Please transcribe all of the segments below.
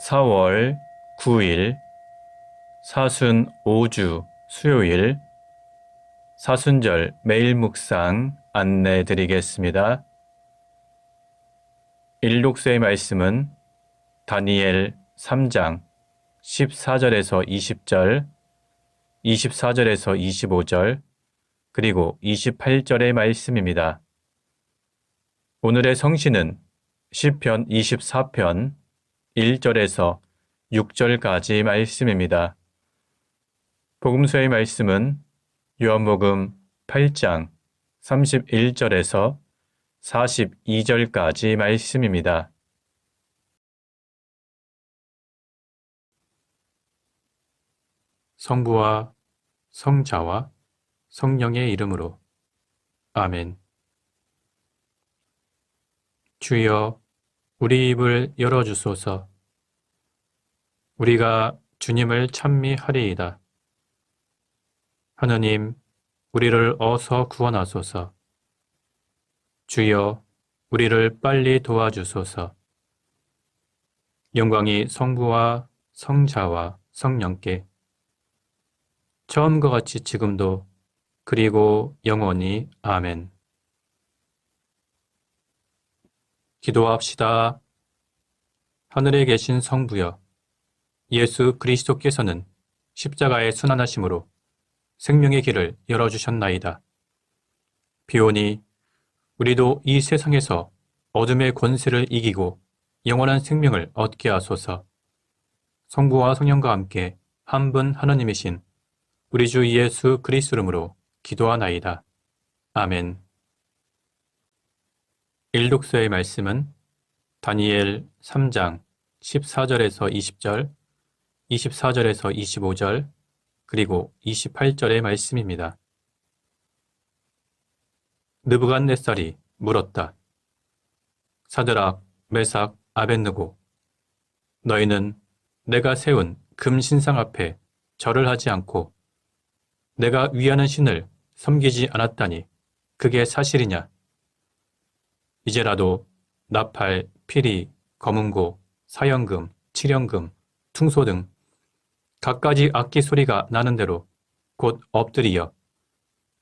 4월 9일 사순 5주 수요일 사순절 매일 묵상 안내 드리겠습니다. 일독서의 말씀은 다니엘 3장 14절에서 20절, 24절에서 25절, 그리고 28절의 말씀입니다. 오늘의 성신은 시편 24편 1절에서 6절까지 말씀입니다. 복음서의 말씀은 요한복음 8장 31절에서 42절까지 말씀입니다. 성부와 성자와 성령의 이름으로 아멘. 주여, 우리 입을 열어주소서. 우리가 주님을 찬미하리이다. 하느님, 우리를 어서 구원하소서. 주여, 우리를 빨리 도와주소서. 영광이 성부와 성자와 성령께 처음과 같이 지금도 그리고 영원히 아멘. 기도합시다. 하늘에 계신 성부여, 예수 그리스도께서는 십자가의 순환하심으로 생명의 길을 열어주셨나이다. 비오니 우리도 이 세상에서 어둠의 권세를 이기고 영원한 생명을 얻게 하소서. 성부와 성령과 함께 한 분 하나님이신 우리 주 예수 그리스도 이름으로 기도하나이다. 아멘. 일독서의 말씀은 다니엘 3장 14절에서 20절, 24절에서 25절, 그리고 28절의 말씀입니다. 느부갓네살이 물었다. 사드락, 메삭, 아벳느고, 너희는 내가 세운 금신상 앞에 절을 하지 않고 내가 위하는 신을 섬기지 않았다니 그게 사실이냐? 이제라도 나팔, 피리, 검은고, 사형금, 칠형금, 퉁소 등 갖가지 악기 소리가 나는 대로 곧 엎드리어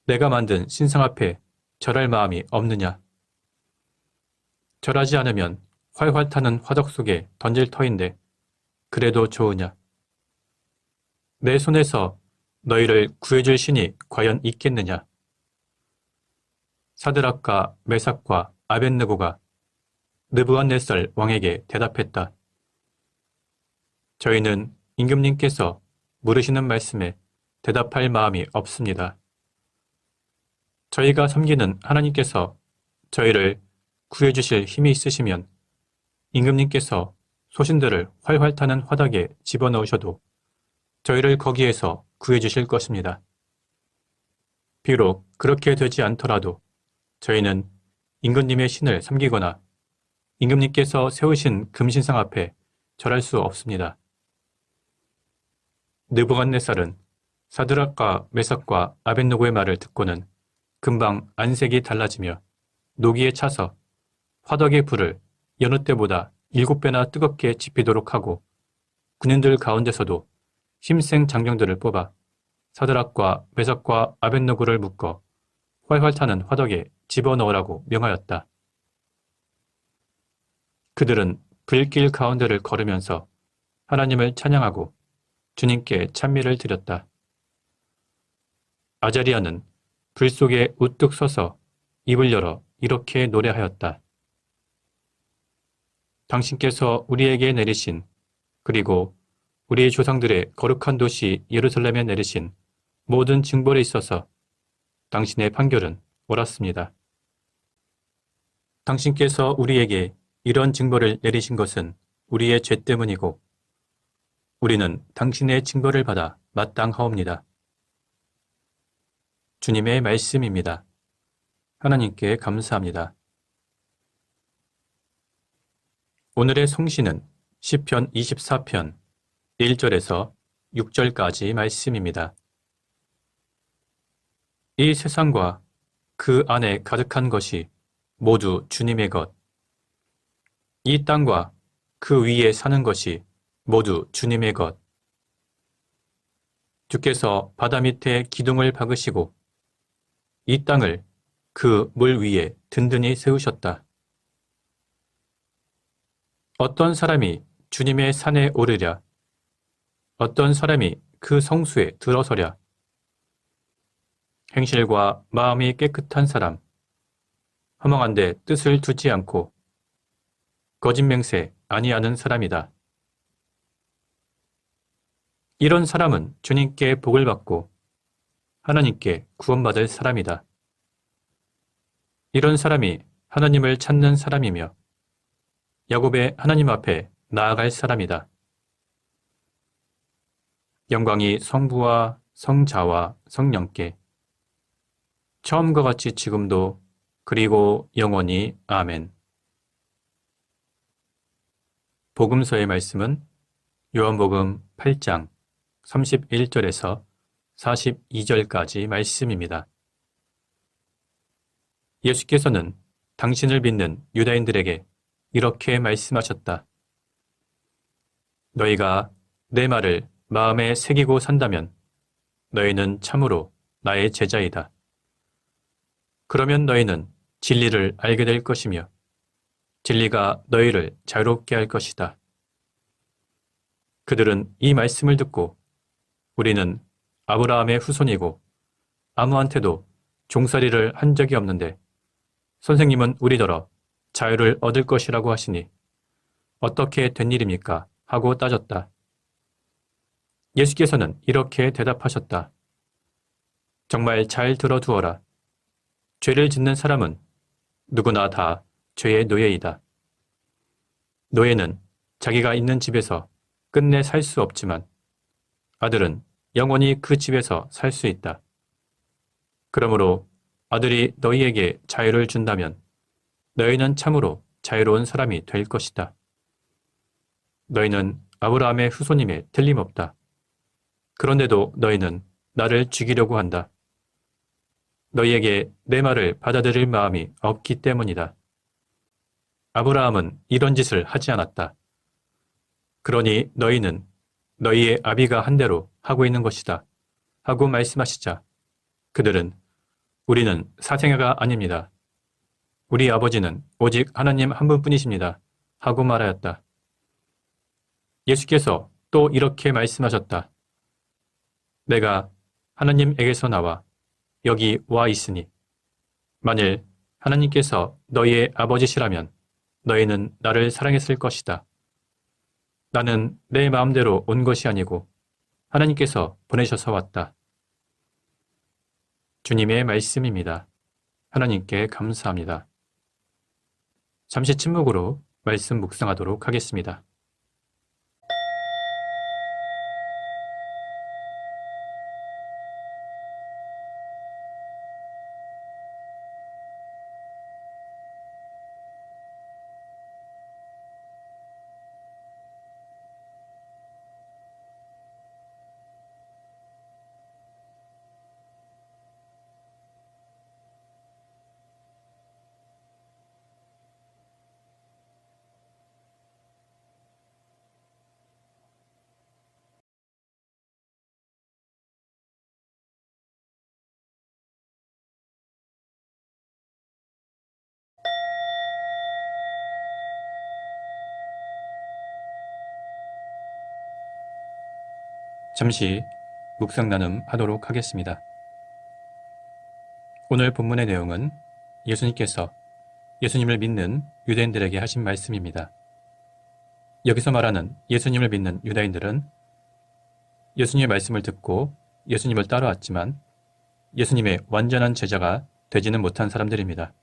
내가 만든 신상 앞에 절할 마음이 없느냐? 절하지 않으면 활활 타는 화덕 속에 던질 터인데 그래도 좋으냐? 내 손에서 너희를 구해줄 신이 과연 있겠느냐? 사드락과 메삭과 아벳느고가 느부갓네살 왕에게 대답했다. 저희는 임금님께서 물으시는 말씀에 대답할 마음이 없습니다. 저희가 섬기는 하나님께서 저희를 구해주실 힘이 있으시면 임금님께서 소신들을 활활 타는 화덕에 집어넣으셔도 저희를 거기에서 구해주실 것입니다. 비록 그렇게 되지 않더라도 저희는 임금님의 신을 섬기거나 임금님께서 세우신 금신상 앞에 절할 수 없습니다. 느부갓네살은 사드락과 메삭과 아벳느고의 말을 듣고는 금방 안색이 달라지며 노기에 차서 화덕의 불을 여느 때보다 7배나 뜨겁게 지피도록 하고 군인들 가운데서도 힘센 장병들을 뽑아 사드락과 메삭과 아벳느고를 묶어 활활 타는 화덕에 집어넣으라고 명하였다. 그들은 불길 가운데를 걸으면서 하나님을 찬양하고 주님께 찬미를 드렸다. 아자리아는 불 속에 우뚝 서서 입을 열어 이렇게 노래하였다. 당신께서 우리에게 내리신 그리고 우리 조상들의 거룩한 도시 예루살렘에 내리신 모든 징벌에 있어서 당신의 판결은 옳았습니다. 당신께서 우리에게 이런 징벌을 내리신 것은 우리의 죄 때문이고 우리는 당신의 징벌을 받아 마땅하옵니다. 주님의 말씀입니다. 하나님께 감사합니다. 오늘의 성신은 시편 24편 1절에서 6절까지 말씀입니다. 이 세상과 그 안에 가득한 것이 모두 주님의 것. 이 땅과 그 위에 사는 것이 모두 주님의 것. 주께서 바다 밑에 기둥을 박으시고 이 땅을 그 물 위에 든든히 세우셨다. 어떤 사람이 주님의 산에 오르랴? 어떤 사람이 그 성수에 들어서랴? 행실과 마음이 깨끗한 사람, 허망한데 뜻을 두지 않고 거짓 맹세 아니하는 사람이다. 이런 사람은 주님께 복을 받고 하나님께 구원받을 사람이다. 이런 사람이 하나님을 찾는 사람이며 야곱의 하나님 앞에 나아갈 사람이다. 영광이 성부와 성자와 성령께 처음과 같이 지금도 그리고 영원히 아멘. 복음서의 말씀은 요한복음 8장 31절에서 42절까지 말씀입니다. 예수께서는 당신을 믿는 유다인들에게 이렇게 말씀하셨다. 너희가 내 말을 마음에 새기고 산다면 너희는 참으로 나의 제자이다. 그러면 너희는 진리를 알게 될 것이며 진리가 너희를 자유롭게 할 것이다. 그들은 이 말씀을 듣고 우리는 아브라함의 후손이고 아무한테도 종살이를 한 적이 없는데 선생님은 우리더러 자유를 얻을 것이라고 하시니 어떻게 된 일입니까? 하고 따졌다. 예수께서는 이렇게 대답하셨다. 정말 잘 들어두어라. 죄를 짓는 사람은 누구나 다 죄의 노예이다. 노예는 자기가 있는 집에서 끝내 살 수 없지만 아들은 영원히 그 집에서 살 수 있다. 그러므로 아들이 너희에게 자유를 준다면 너희는 참으로 자유로운 사람이 될 것이다. 너희는 아브라함의 후손임에 틀림없다. 그런데도 너희는 나를 죽이려고 한다. 너희에게 내 말을 받아들일 마음이 없기 때문이다. 아브라함은 이런 짓을 하지 않았다. 그러니 너희는 너희의 아비가 한 대로 하고 있는 것이다. 하고 말씀하시자 그들은 우리는 사생아가 아닙니다. 우리 아버지는 오직 하나님 한 분뿐이십니다. 하고 말하였다. 예수께서 또 이렇게 말씀하셨다. 내가 하나님에게서 나와 여기 와 있으니 만일 하나님께서 너희의 아버지시라면 너희는 나를 사랑했을 것이다. 나는 내 마음대로 온 것이 아니고 하나님께서 보내셔서 왔다. 주님의 말씀입니다. 하나님께 감사합니다. 잠시 침묵으로 말씀 묵상하도록 하겠습니다. 잠시 묵상 나눔 하도록 하겠습니다. 오늘 본문의 내용은 예수님께서 예수님을 믿는 유대인들에게 하신 말씀입니다. 여기서 말하는 예수님을 믿는 유다인들은 예수님의 말씀을 듣고 예수님을 따라왔지만 예수님의 완전한 제자가 되지는 못한 사람들입니다.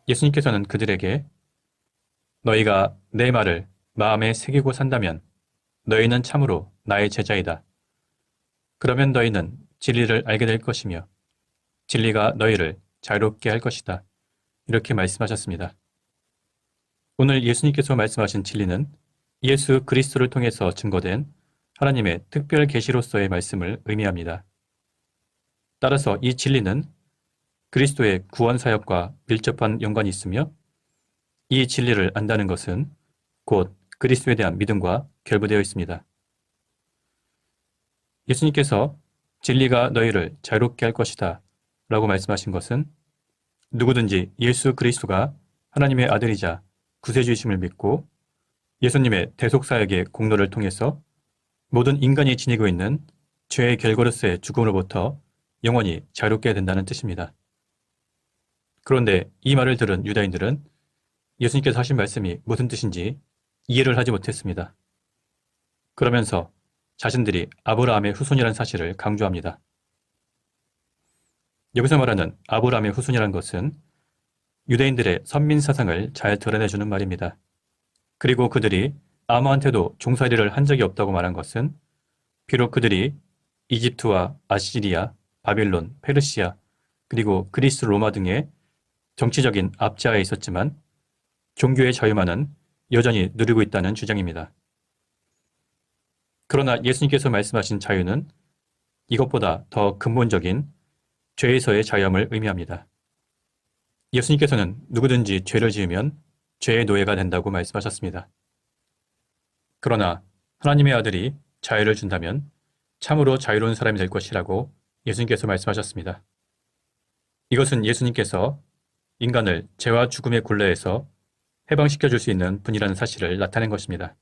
예수님께서는 그들에게 너희가 내 말을 마음에 새기고 산다면 너희는 참으로 나의 제자이다. 그러면 너희는 진리를 알게 될 것이며 진리가 너희를 자유롭게 할 것이다. 이렇게 말씀하셨습니다. 오늘 예수님께서 말씀하신 진리는 예수 그리스도를 통해서 증거된 하나님의 특별 계시로서의 말씀을 의미합니다. 따라서 이 진리는 그리스도의 구원 사역과 밀접한 연관이 있으며 이 진리를 안다는 것은 곧 그리스도에 대한 믿음과 결부되어 있습니다. 예수님께서 진리가 너희를 자유롭게 할 것이다 라고 말씀하신 것은 누구든지 예수 그리스도가 하나님의 아들이자 구세주이심을 믿고 예수님의 대속사역의 공로를 통해서 모든 인간이 지니고 있는 죄의 결과로서의 죽음으로부터 영원히 자유롭게 된다는 뜻입니다. 그런데 이 말을 들은 유다인들은 예수님께서 하신 말씀이 무슨 뜻인지 이해를 하지 못했습니다. 그러면서 자신들이 아브라함의 후손이라는 사실을 강조합니다. 여기서 말하는 아브라함의 후손이라는 것은 유대인들의 선민 사상을 잘 드러내주는 말입니다. 그리고 그들이 아무한테도 종살이를 한 적이 없다고 말한 것은 비록 그들이 이집트와 아시리아, 바빌론, 페르시아, 그리고 그리스 로마 등의 정치적인 압제하에 있었지만 종교의 자유만은 여전히 누리고 있다는 주장입니다. 그러나 예수님께서 말씀하신 자유는 이것보다 더 근본적인 죄에서의 자유함을 의미합니다. 예수님께서는 누구든지 죄를 지으면 죄의 노예가 된다고 말씀하셨습니다. 그러나 하나님의 아들이 자유를 준다면 참으로 자유로운 사람이 될 것이라고 예수님께서 말씀하셨습니다. 이것은 예수님께서 인간을 죄와 죽음의 굴레에서 해방시켜 줄 수 있는 분이라는 사실을 나타낸 것입니다.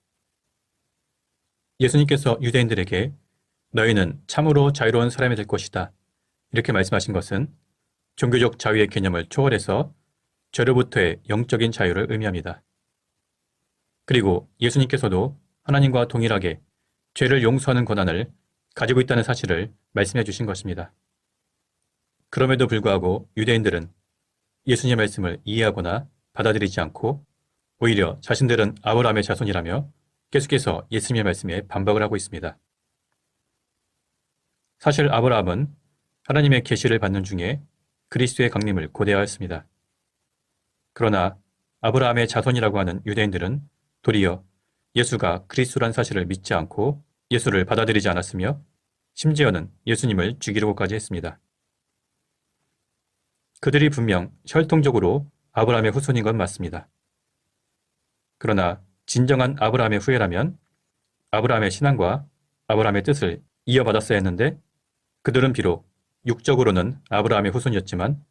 예수님께서 유대인들에게 너희는 참으로 자유로운 사람이 될 것이다 이렇게 말씀하신 것은 종교적 자유의 개념을 초월해서 죄로부터의 영적인 자유를 의미합니다. 그리고 예수님께서도 하나님과 동일하게 죄를 용서하는 권한을 가지고 있다는 사실을 말씀해 주신 것입니다. 그럼에도 불구하고 유대인들은 예수님의 말씀을 이해하거나 받아들이지 않고 오히려 자신들은 아브라함의 자손이라며 계속해서 예수님의 말씀에 반박을 하고 있습니다. 사실 아브라함은 하나님의 계시를 받는 중에 그리스도의 강림을 고대하였습니다. 그러나 아브라함의 자손이라고 하는 유대인들은 도리어 예수가 그리스도란 사실을 믿지 않고 예수를 받아들이지 않았으며 심지어는 예수님을 죽이려고까지 했습니다. 그들이 분명 혈통적으로 아브라함의 후손인 건 맞습니다. 그러나 진정한 아브라함의 후예라면 아브라함의 신앙과 아브라함의 뜻을 이어받았어야 했는데 그들은 비록 육적으로는 아브라함의 후손이었지만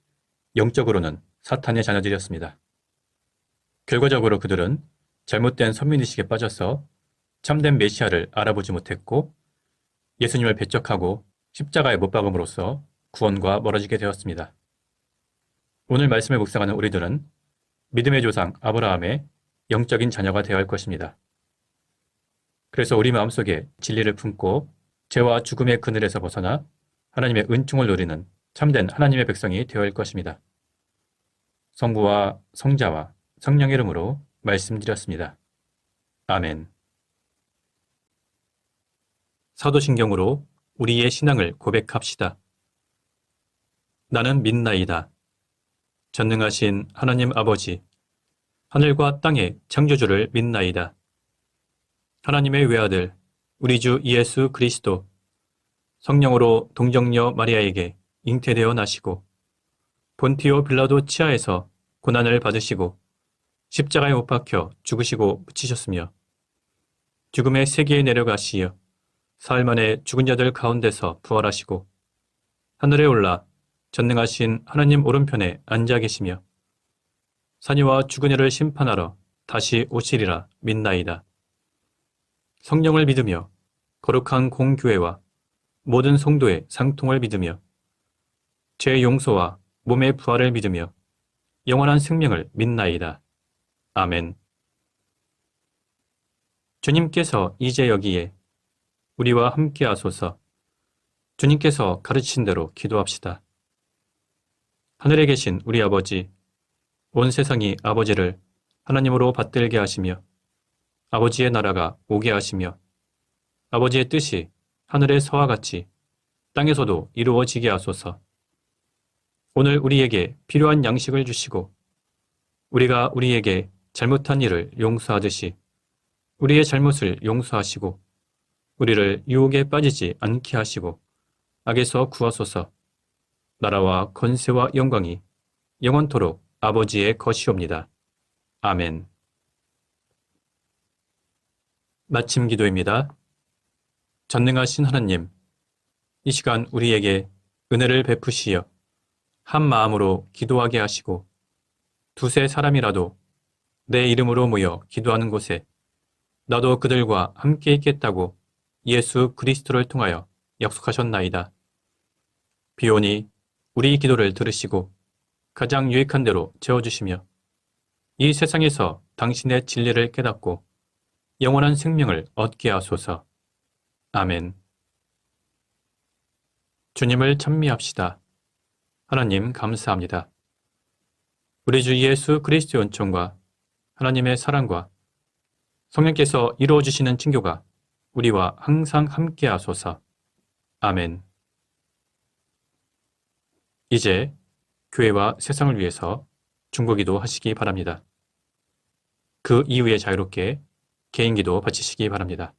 영적으로는 사탄의 자녀들이었습니다. 결과적으로 그들은 잘못된 선민의식에 빠져서 참된 메시아를 알아보지 못했고 예수님을 배척하고 십자가에 못 박음으로써 구원과 멀어지게 되었습니다. 오늘 말씀을 묵상하는 우리들은 믿음의 조상 아브라함의 영적인 자녀가 되어야 할 것입니다. 그래서 우리 마음속에 진리를 품고 죄와 죽음의 그늘에서 벗어나 하나님의 은총을 누리는 참된 하나님의 백성이 되어야 할 것입니다. 성부와 성자와 성령의 이름으로 말씀드렸습니다. 아멘. 사도신경으로 우리의 신앙을 고백합시다. 나는 믿나이다. 전능하신 하나님 아버지, 하늘과 땅의 창조주를 믿나이다. 하나님의 외아들, 우리 주 예수 그리스도, 성령으로 동정녀 마리아에게 잉태되어 나시고 본티오 빌라도 치하에서 고난을 받으시고 십자가에 못 박혀 죽으시고 묻히셨으며 죽음의 세계에 내려가시어 사흘 만에 죽은 자들 가운데서 부활하시고 하늘에 올라 전능하신 하나님 오른편에 앉아 계시며 산이와 죽은 이를 심판하러 다시 오시리라 믿나이다. 성령을 믿으며 거룩한 공교회와 모든 성도의 상통을 믿으며 죄 용서와 몸의 부활을 믿으며 영원한 생명을 믿나이다. 아멘. 주님께서 이제 여기에 우리와 함께 하소서. 주님께서 가르치신 대로 기도합시다. 하늘에 계신 우리 아버지, 온 세상이 아버지를 하나님으로 받들게 하시며 아버지의 나라가 오게 하시며 아버지의 뜻이 하늘에서와 같이 땅에서도 이루어지게 하소서. 오늘 우리에게 필요한 양식을 주시고 우리가 우리에게 잘못한 일을 용서하듯이 우리의 잘못을 용서하시고 우리를 유혹에 빠지지 않게 하시고 악에서 구하소서. 나라와 권세와 영광이 영원토록 아버지의 것이옵니다. 아멘. 마침 기도입니다. 전능하신 하나님, 이 시간 우리에게 은혜를 베푸시어 한 마음으로 기도하게 하시고 두세 사람이라도 내 이름으로 모여 기도하는 곳에 나도 그들과 함께 있겠다고 예수 그리스도를 통하여 약속하셨나이다. 비오니 우리 기도를 들으시고 가장 유익한 대로 채워주시며 이 세상에서 당신의 진리를 깨닫고 영원한 생명을 얻게 하소서. 아멘. 주님을 찬미합시다. 하나님 감사합니다. 우리 주 예수 그리스도의 은총과 하나님의 사랑과 성령께서 이루어주시는 친교가 우리와 항상 함께 하소서. 아멘. 이제 교회와 세상을 위해서 중보기도 하시기 바랍니다. 그 이후에 자유롭게 개인기도 바치시기 바랍니다.